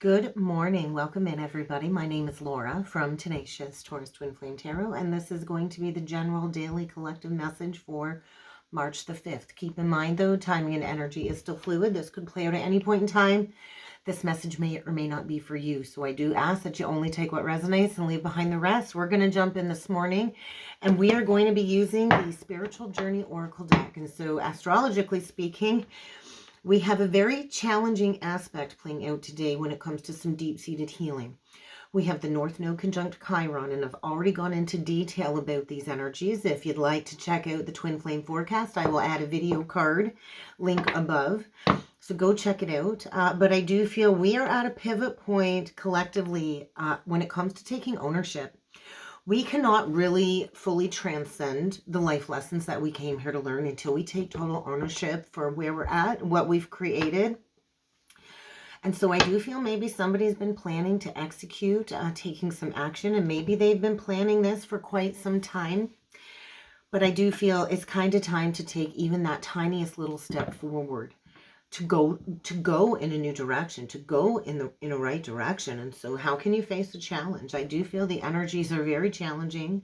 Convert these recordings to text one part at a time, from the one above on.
Good morning. Welcome in, everybody. My name is Laura from Tenacious Taurus Twin Flame Tarot, and this is going to be the general daily collective message for March the 5th. Keep in mind, though, timing and energy is still fluid. This could play out at any point in time. This message may or may not be for you, so I do ask that you only take what resonates and leave behind the rest. We're going to jump in this morning, and we are going to be using the Spiritual Journey Oracle deck. And so, astrologically speaking, we have a very challenging aspect playing out today when it comes to some deep-seated healing. We have the North Node conjunct Chiron, and I've already gone into detail about these energies. If you'd like to check out the Twin Flame Forecast, I will add a video card link above. So go check it out. But I do feel we are at a pivot point collectively when it comes to taking ownership. We cannot really fully transcend the life lessons that we came here to learn until we take total ownership for where we're at, what we've created. And so I do feel maybe somebody's been planning to execute, taking some action, and maybe they've been planning this for quite some time. But I do feel it's kind of time to take even that tiniest little step forward. To go in a new direction, to go in a right direction. And so how can you face a challenge? I do feel the energies are very challenging,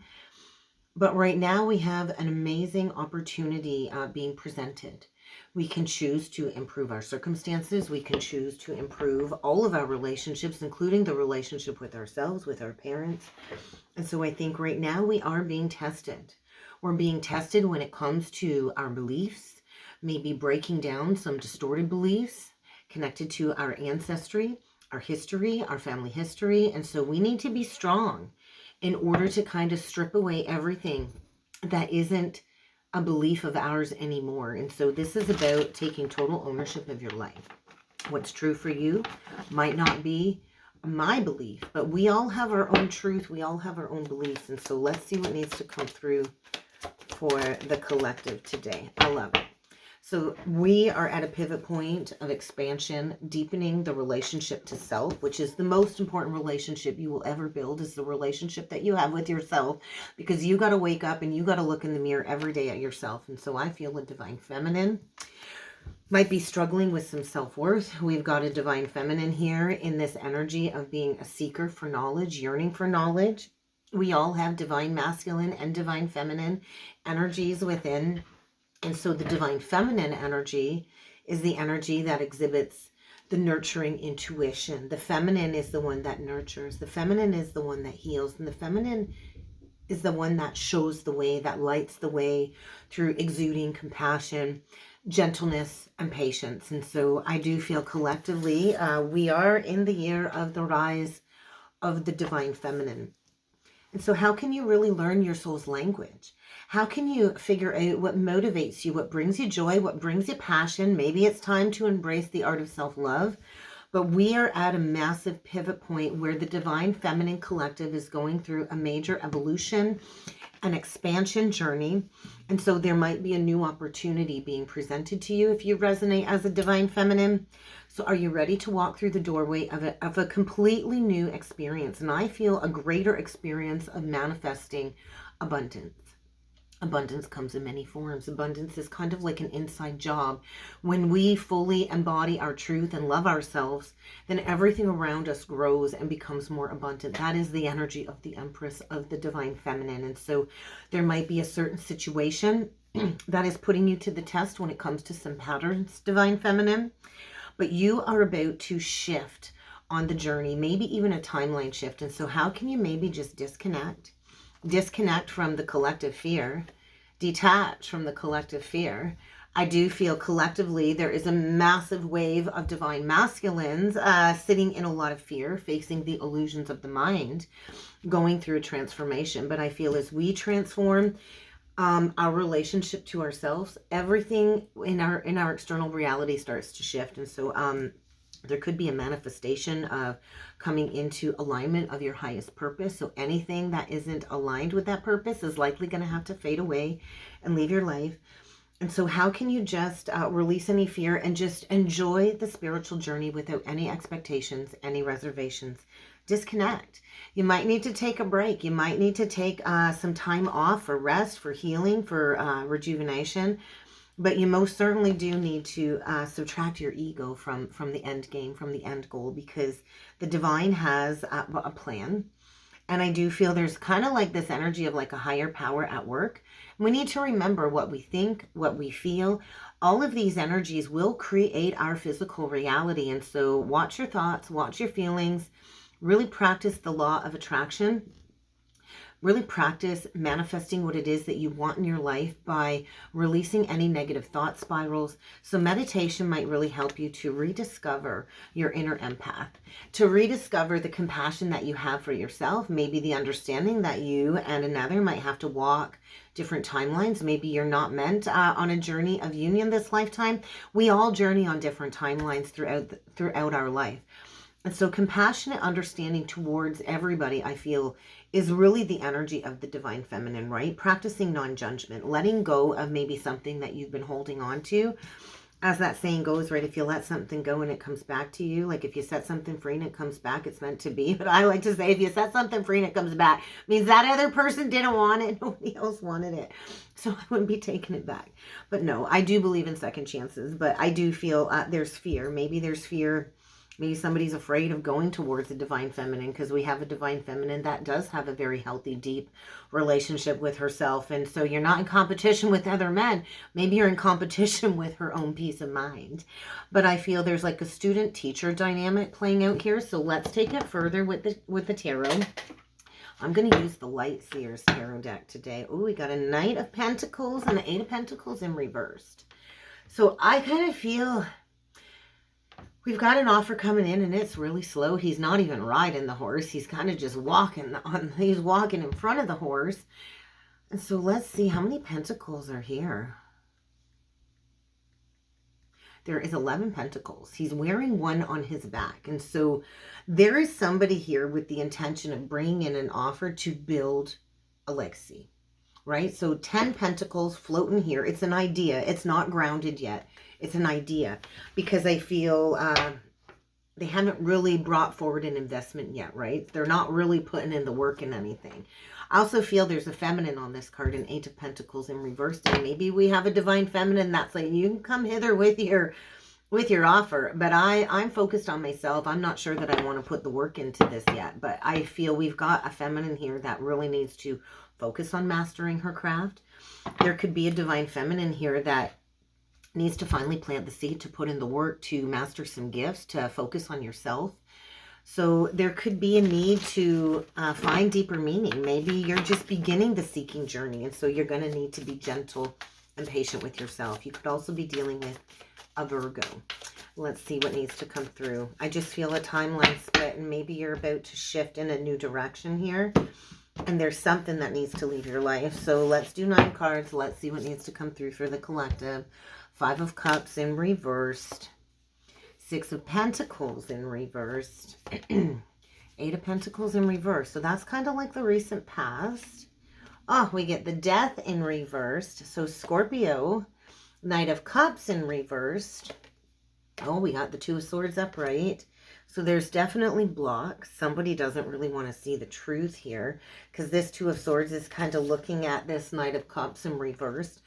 but right now we have an amazing opportunity being presented. We can choose to improve our circumstances. We can choose to improve all of our relationships, including the relationship with ourselves, with our parents. And so I think right now we are being tested. We're being tested when it comes to our beliefs, maybe breaking down some distorted beliefs connected to our ancestry, our history, our family history. And so we need to be strong in order to kind of strip away everything that isn't a belief of ours anymore. And so this is about taking total ownership of your life. What's true for you might not be my belief, but we all have our own truth. We all have our own beliefs. And so let's see what needs to come through for the collective today. I love it. So we are at a pivot point of expansion, deepening the relationship to self, which is the most important relationship you will ever build, is the relationship that you have with yourself, because you got to wake up and you got to look in the mirror every day at yourself. And so I feel the Divine Feminine might be struggling with some self-worth. We've got a Divine Feminine here in this energy of being a seeker for knowledge, yearning for knowledge. We all have Divine Masculine and Divine Feminine energies within. And so the Divine Feminine energy is the energy that exhibits the nurturing intuition. The feminine is the one that nurtures. The feminine is the one that heals. And the feminine is the one that shows the way, that lights the way through exuding compassion, gentleness, and patience. And so I do feel collectively we are in the year of the rise of the Divine Feminine. And so how can you really learn your soul's language? How can you figure out what motivates you, what brings you joy, what brings you passion? Maybe it's time to embrace the art of self-love. But we are at a massive pivot point where the Divine Feminine Collective is going through a major evolution, an expansion journey. And so there might be a new opportunity being presented to you if you resonate as a Divine Feminine. So are you ready to walk through the doorway of a completely new experience? And I feel a greater experience of manifesting abundance. Abundance comes in many forms. Abundance is kind of like an inside job. When we fully embody our truth and love ourselves, then everything around us grows and becomes more abundant. That is the energy of the Empress of the Divine Feminine. And so there might be a certain situation that is putting you to the test when it comes to some patterns, Divine Feminine. But you are about to shift on the journey, maybe even a timeline shift. And so how can you maybe just disconnect from the collective fear, detach from the collective fear? I do feel collectively there is a massive wave of Divine Masculines sitting in a lot of fear, facing the illusions of the mind, going through a transformation. But I feel as we transform our relationship to ourselves, everything in our external reality starts to shift. And so there could be a manifestation of coming into alignment of your highest purpose. So anything that isn't aligned with that purpose is likely going to have to fade away and leave your life. And so how can you just release any fear and just enjoy the spiritual journey without any expectations, any reservations? Disconnect. You might need to take a break. You might need to take some time off for rest, for healing, for rejuvenation. But you most certainly do need to subtract your ego from the end game, from the end goal, because the divine has a plan. And I do feel there's kind of like this energy of like a higher power at work. We need to remember what we think, what we feel. All of these energies will create our physical reality. And so watch your thoughts, watch your feelings, really practice the law of attraction. Really practice manifesting what it is that you want in your life by releasing any negative thought spirals. So meditation might really help you to rediscover your inner empath, to rediscover the compassion that you have for yourself, maybe the understanding that you and another might have to walk different timelines. Maybe you're not meant on a journey of union this lifetime. We all journey on different timelines throughout our life. And so compassionate understanding towards everybody, I feel, is really the energy of the divine feminine, right? Practicing non-judgment, letting go of maybe something that you've been holding on to. As that saying goes, right, if you let something go and it comes back to you, like if you set something free and it comes back, it's meant to be. But I like to say, if you set something free and it comes back, means that other person didn't want it. Nobody else wanted it. So I wouldn't be taking it back. But no, I do believe in second chances. But I do feel there's fear. Maybe there's fear. Maybe somebody's afraid of going towards the divine feminine, because we have a divine feminine that does have a very healthy, deep relationship with herself. And so you're not in competition with other men. Maybe you're in competition with her own peace of mind. But I feel there's like a student-teacher dynamic playing out here. So let's take it further with the tarot. I'm going to use the Light Seers Tarot deck today. Oh, we got a Knight of Pentacles and an Eight of Pentacles in reversed. So I kind of feel we've got an offer coming in and it's really slow. He's not even riding the horse. He's kind of just walking he's walking in front of the horse. And so let's see how many pentacles are here. There is 11 pentacles. He's wearing one on his back. And so there is somebody here with the intention of bringing in an offer to build a legacy, right? So 10 pentacles floating here. It's an idea. It's not grounded yet. It's an idea, because I feel they haven't really brought forward an investment yet, right? They're not really putting in the work in anything. I also feel there's a feminine on this card, an Eight of Pentacles in reverse. And maybe we have a divine feminine that's like, you can come hither with your offer. But I'm focused on myself. I'm not sure that I want to put the work into this yet. But I feel we've got a feminine here that really needs to focus on mastering her craft. There could be a divine feminine here that needs to finally plant the seed, to put in the work, to master some gifts, to focus on yourself. So there could be a need to find deeper meaning. Maybe you're just beginning the seeking journey, and so you're going to need to be gentle and patient with yourself. You could also be dealing with a Virgo. Let's see what needs to come through. I just feel a timeline split, and maybe you're about to shift in a new direction here. And there's something that needs to leave your life. So let's do 9 cards. Let's see what needs to come through for the collective. 5 of Cups in reversed. 6 of Pentacles in reversed. 8 of Pentacles in reverse. So that's kind of like the recent past. Oh, we get the Death in reversed. So Scorpio. Knight of Cups in reversed. Oh, we got the Two of Swords upright. So there's definitely blocks. Somebody doesn't really want to see the truth here, because this Two of Swords is kind of looking at this Knight of Cups in reversed.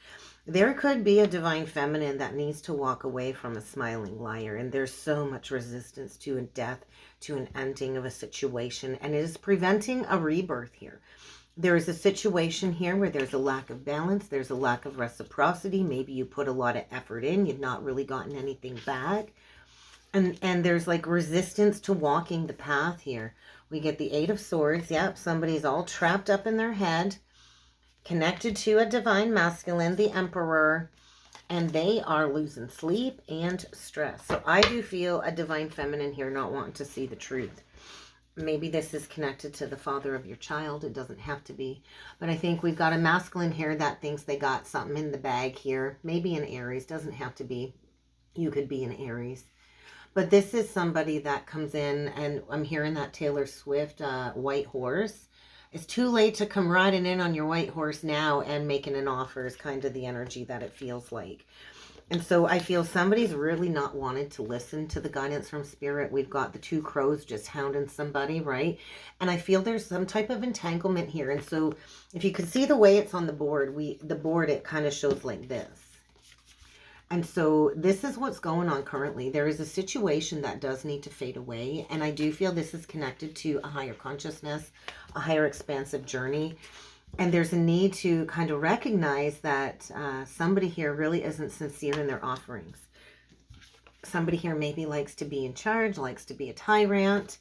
There could be a divine feminine that needs to walk away from a smiling liar. And there's so much resistance to a death, to an ending of a situation. And it is preventing a rebirth here. There is a situation here where there's a lack of balance. There's a lack of reciprocity. Maybe you put a lot of effort in. You've not really gotten anything back. And there's like resistance to walking the path here. We get the Eight of Swords. Yep, somebody's all trapped up in their head, connected to a divine masculine, the Emperor, and they are losing sleep and stress. So I do feel a divine feminine here not wanting to see the truth. Maybe this is connected to the father of your child. It doesn't have to be. But I think we've got a masculine here that thinks they got something in the bag here. Maybe an Aries. Doesn't have to be. You could be an Aries. But this is somebody that comes in, and I'm hearing that Taylor Swift white horse. It's too late to come riding in on your white horse now and making an offer is kind of the energy that it feels like. And so I feel somebody's really not wanted to listen to the guidance from Spirit. We've got the Two Crows just hounding somebody, right? And I feel there's some type of entanglement here. And so if you could see the way it's on the board, it kind of shows like this. And so this is what's going on currently. There is a situation that does need to fade away. And I do feel this is connected to a higher consciousness, a higher expansive journey. And there's a need to kind of recognize that somebody here really isn't sincere in their offerings. Somebody here maybe likes to be in charge, likes to be a tyrant.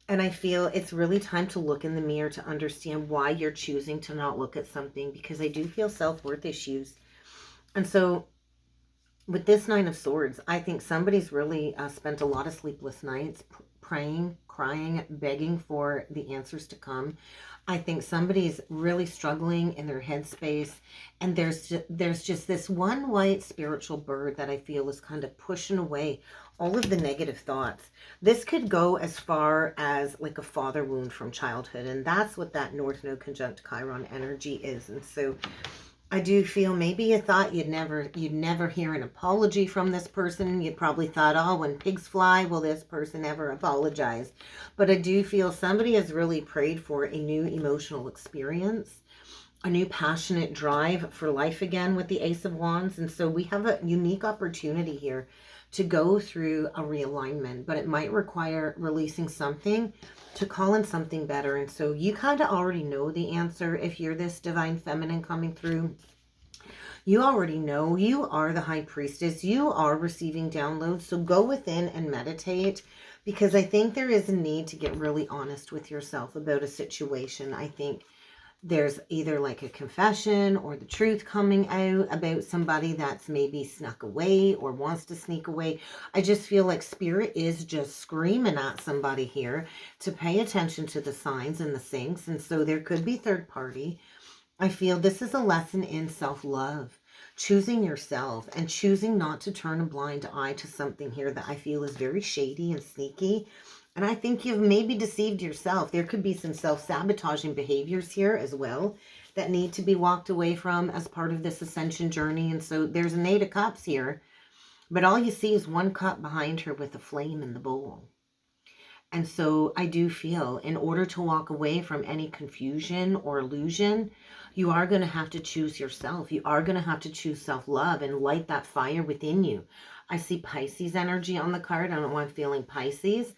And I feel it's really time to look in the mirror to understand why you're choosing to not look at something, because I do feel self-worth issues. And so with this Nine of Swords, I think somebody's really spent a lot of sleepless nights praying, crying, begging for the answers to come. I think somebody's really struggling in their headspace, and there's just this one white spiritual bird that I feel is kind of pushing away all of the negative thoughts. This could go as far as like a father wound from childhood, and that's what that North Node conjunct Chiron energy is. And so I do feel maybe you thought you'd never hear an apology from this person. You probably thought, oh, when pigs fly, will this person ever apologize? But I do feel somebody has really prayed for a new emotional experience, a new passionate drive for life again with the Ace of Wands. And so we have a unique opportunity here to go through a realignment, but it might require releasing something to call in something better. And so you kind of already know the answer. If you're this divine feminine coming through, you already know you are the high priestess. You are receiving downloads. So go within and meditate, because I think there is a need to get really honest with yourself about a situation. I think there's either like a confession or the truth coming out about somebody that's maybe snuck away or wants to sneak away. I just feel like spirit is just screaming at somebody here to pay attention to the signs and the syncs. And so there could be third party. I feel this is a lesson in self-love, choosing yourself and choosing not to turn a blind eye to something here that I feel is very shady and sneaky. And I think you've maybe deceived yourself. There could be some self-sabotaging behaviors here as well that need to be walked away from as part of this ascension journey. And so there's an 8 of Cups here, but all you see is one cup behind her with a flame in the bowl. And so I do feel in order to walk away from any confusion or illusion, you are going to have to choose yourself. You are going to have to choose self-love and light that fire within you. I see Pisces energy on the card. I don't know why I'm feeling Pisces.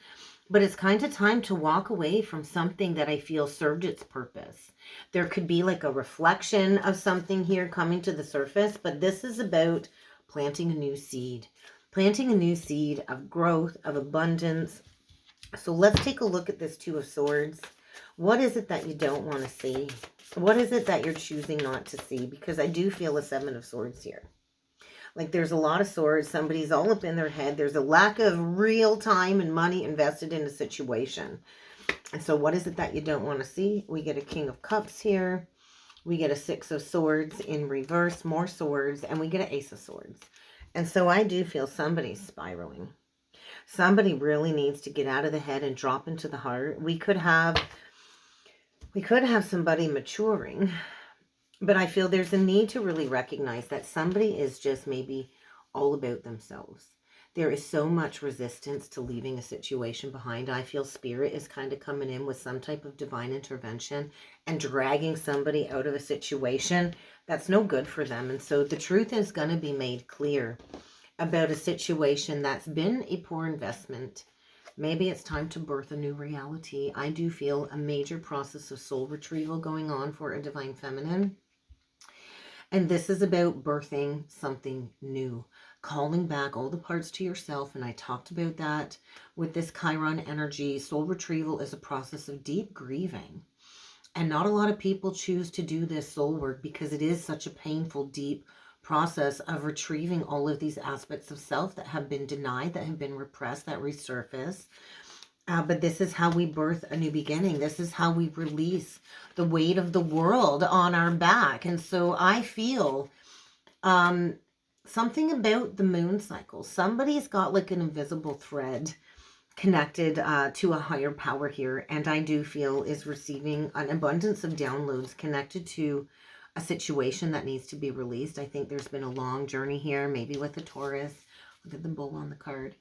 But it's kind of time to walk away from something that I feel served its purpose. There could be like a reflection of something here coming to the surface, but this is about planting a new seed. Planting a new seed of growth, of abundance. So let's take a look at this 2 of Swords. What is it that you don't want to see? What is it that you're choosing not to see? Because I do feel a 7 of Swords here. Like there's a lot of swords. Somebody's all up in their head. There's a lack of real time and money invested in a situation. And so what is it that you don't want to see? We get a King of Cups here. We get a 6 of Swords in reverse, more swords, and we get an Ace of Swords. And so I do feel somebody's spiraling. Somebody really needs to get out of the head and drop into the heart. We could have somebody maturing. But I feel there's a need to really recognize that somebody is just maybe all about themselves. There is so much resistance to leaving a situation behind. I feel spirit is kind of coming in with some type of divine intervention and dragging somebody out of a situation that's no good for them. And so the truth is going to be made clear about a situation that's been a poor investment. Maybe it's time to birth a new reality. I do feel a major process of soul retrieval going on for a divine feminine. And this is about birthing something new, calling back all the parts to yourself. And I talked about that with this Chiron energy. Soul retrieval is a process of deep grieving. And not a lot of people choose to do this soul work because it is such a painful, deep process of retrieving all of these aspects of self that have been denied, that have been repressed, that resurface. But this is how we birth a new beginning. This is how we release the weight of the world on our back. And so I feel something about the moon cycle. Somebody's got like an invisible thread connected to a higher power here. And I do feel is receiving an abundance of downloads connected to a situation that needs to be released. I think there's been a long journey here, maybe with a Taurus. Look at the bull on the card.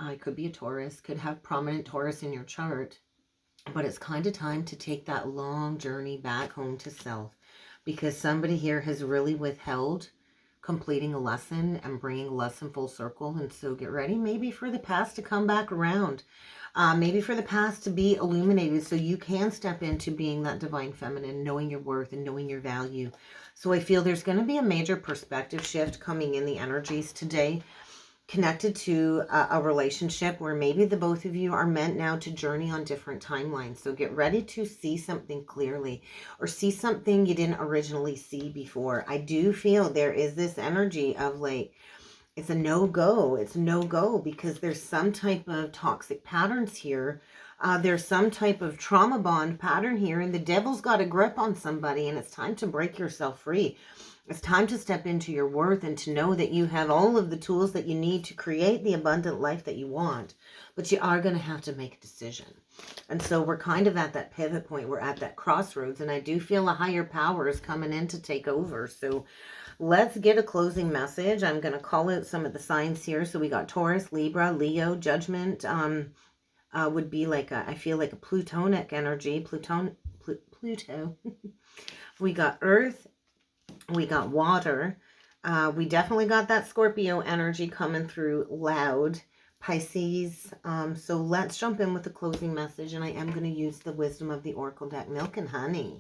It could be a Taurus, could have prominent Taurus in your chart, but it's kind of time to take that long journey back home to self, because somebody here has really withheld completing a lesson and bringing a lesson full circle. And so get ready maybe for the past to come back around. Maybe for the past to be illuminated so you can step into being that divine feminine, knowing your worth and knowing your value. So I feel there's going to be a major perspective shift coming in the energies today, connected to a relationship where maybe the both of you are meant now to journey on different timelines. So get ready to see something clearly, or see something you didn't originally see before. I do feel there is this energy of like, it's a no-go. It's a no-go because there's some type of toxic patterns here. There's some type of trauma bond pattern here, and the devil's got a grip on somebody, and it's time to break yourself free. It's time to step into your worth and to know that you have all of the tools that you need to create the abundant life that you want. But you are going to have to make a decision. And so we're kind of at that pivot point. We're at that crossroads, and I do feel a higher power is coming in to take over. So let's get a closing message. I'm going to call out some of the signs here. So we got Taurus, Libra, Leo, Judgment. Would be like I feel like a Plutonic energy. Pluto. We got Earth. We got Water. We definitely got that Scorpio energy coming through loud. Pisces. So let's jump in with the closing message. And I am going to use the Wisdom of the Oracle deck. Milk and Honey.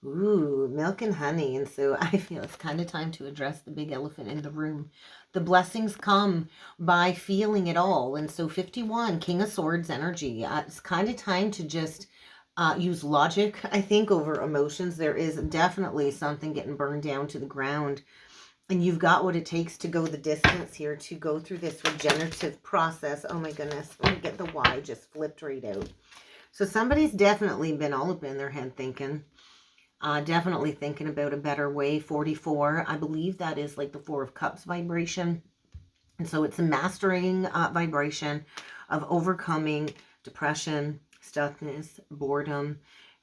Ooh, milk and honey. And so I feel it's kind of time to address the big elephant in the room. The blessings come by feeling it all. And so 51, King of Swords energy. It's kind of time to just use logic, I think, over emotions. There is definitely something getting burned down to the ground. And you've got what it takes to go the distance here, to go through this regenerative process. Oh my goodness. Let me get the Y just flipped right out. So somebody's definitely been all up in their head thinking. Definitely thinking about a better way. 44, I believe that is like the Four of Cups vibration. And so it's a mastering vibration of overcoming depression, stuckness, boredom.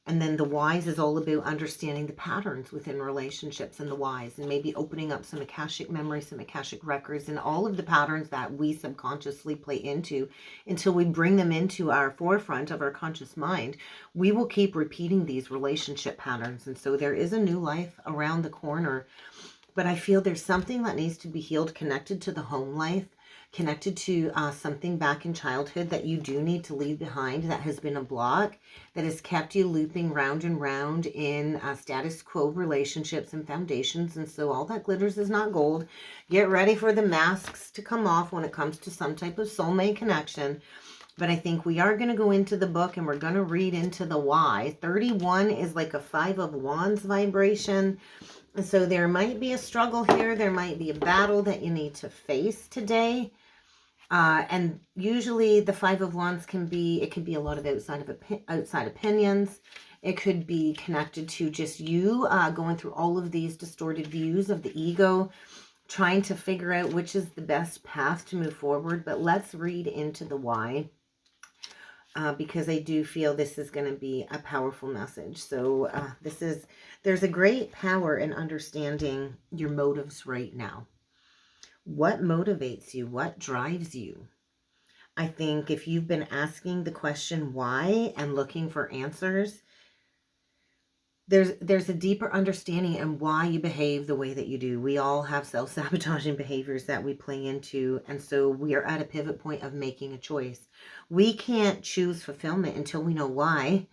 And then the Wise is all about understanding the patterns within relationships and the Wise, and maybe opening up some Akashic memories, some Akashic records, and all of the patterns that we subconsciously play into until we bring them into our forefront of our conscious mind. We will keep repeating these relationship patterns. And so there is a new life around the corner. But I feel there's something that needs to be healed, connected to the home life, connected to something back in childhood that you do need to leave behind, that has been a block, that has kept you looping round and round in status quo relationships and foundations. And so all that glitters is not gold. Get ready for the masks to come off when it comes to some type of soulmate connection. But I think we are going to go into the book and we're going to read into the why. 31 is like a 5 of Wands vibration. And so there might be a struggle here. There might be a battle that you need to face today. And usually the 5 of Wands can be, it could be a lot of outside opinions. It could be connected to just you going through all of these distorted views of the ego, trying to figure out which is the best path to move forward. But let's read into the why. Because I do feel this is going to be a powerful message. So there's a great power in understanding your motives right now. What motivates you? What drives you? I think if you've been asking the question why and looking for answers, there's a deeper understanding and why you behave the way that you do. We all have self-sabotaging behaviors that we play into. And so we are at a pivot point of making a choice. We can't choose fulfillment until we know why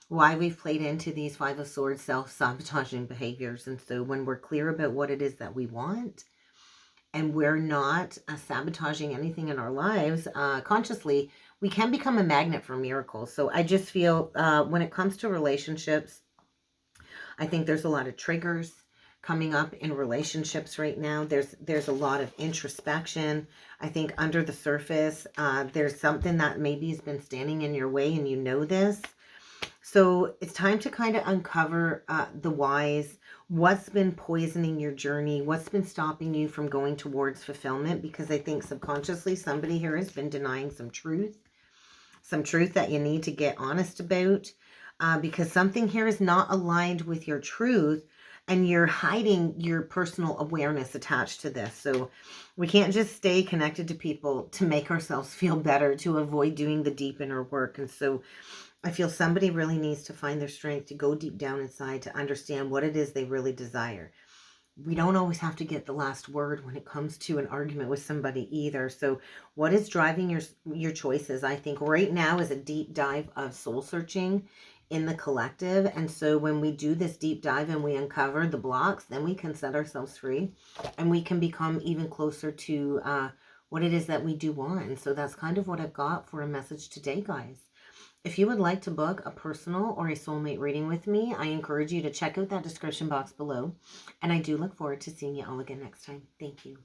we've played into these 5 of Swords self-sabotaging behaviors. And so when we're clear about what it is that we want, and we're not sabotaging anything in our lives consciously, we can become a magnet for miracles. So I just feel when it comes to relationships, I think there's a lot of triggers coming up in relationships right now. There's a lot of introspection. I think under the surface, there's something that maybe has been standing in your way and you know this. So it's time to kind of uncover the whys, what's been poisoning your journey, what's been stopping you from going towards fulfillment, because I think subconsciously somebody here has been denying some truth that you need to get honest about. Because something here is not aligned with your truth and you're hiding your personal awareness attached to this. So we can't just stay connected to people to make ourselves feel better, to avoid doing the deep inner work. And so I feel somebody really needs to find their strength to go deep down inside to understand what it is they really desire. we don't always have to get the last word when it comes to an argument with somebody either. So what is driving your choices, I think right now, is a deep dive of soul searching in the collective. And so when we do this deep dive and we uncover the blocks, then we can set ourselves free and we can become even closer to what it is that we do want. And so that's kind of what I've got for a message today, guys. If you would like to book a personal or a soulmate reading with me, I encourage you to check out that description box below. And I do look forward to seeing you all again next time. Thank you.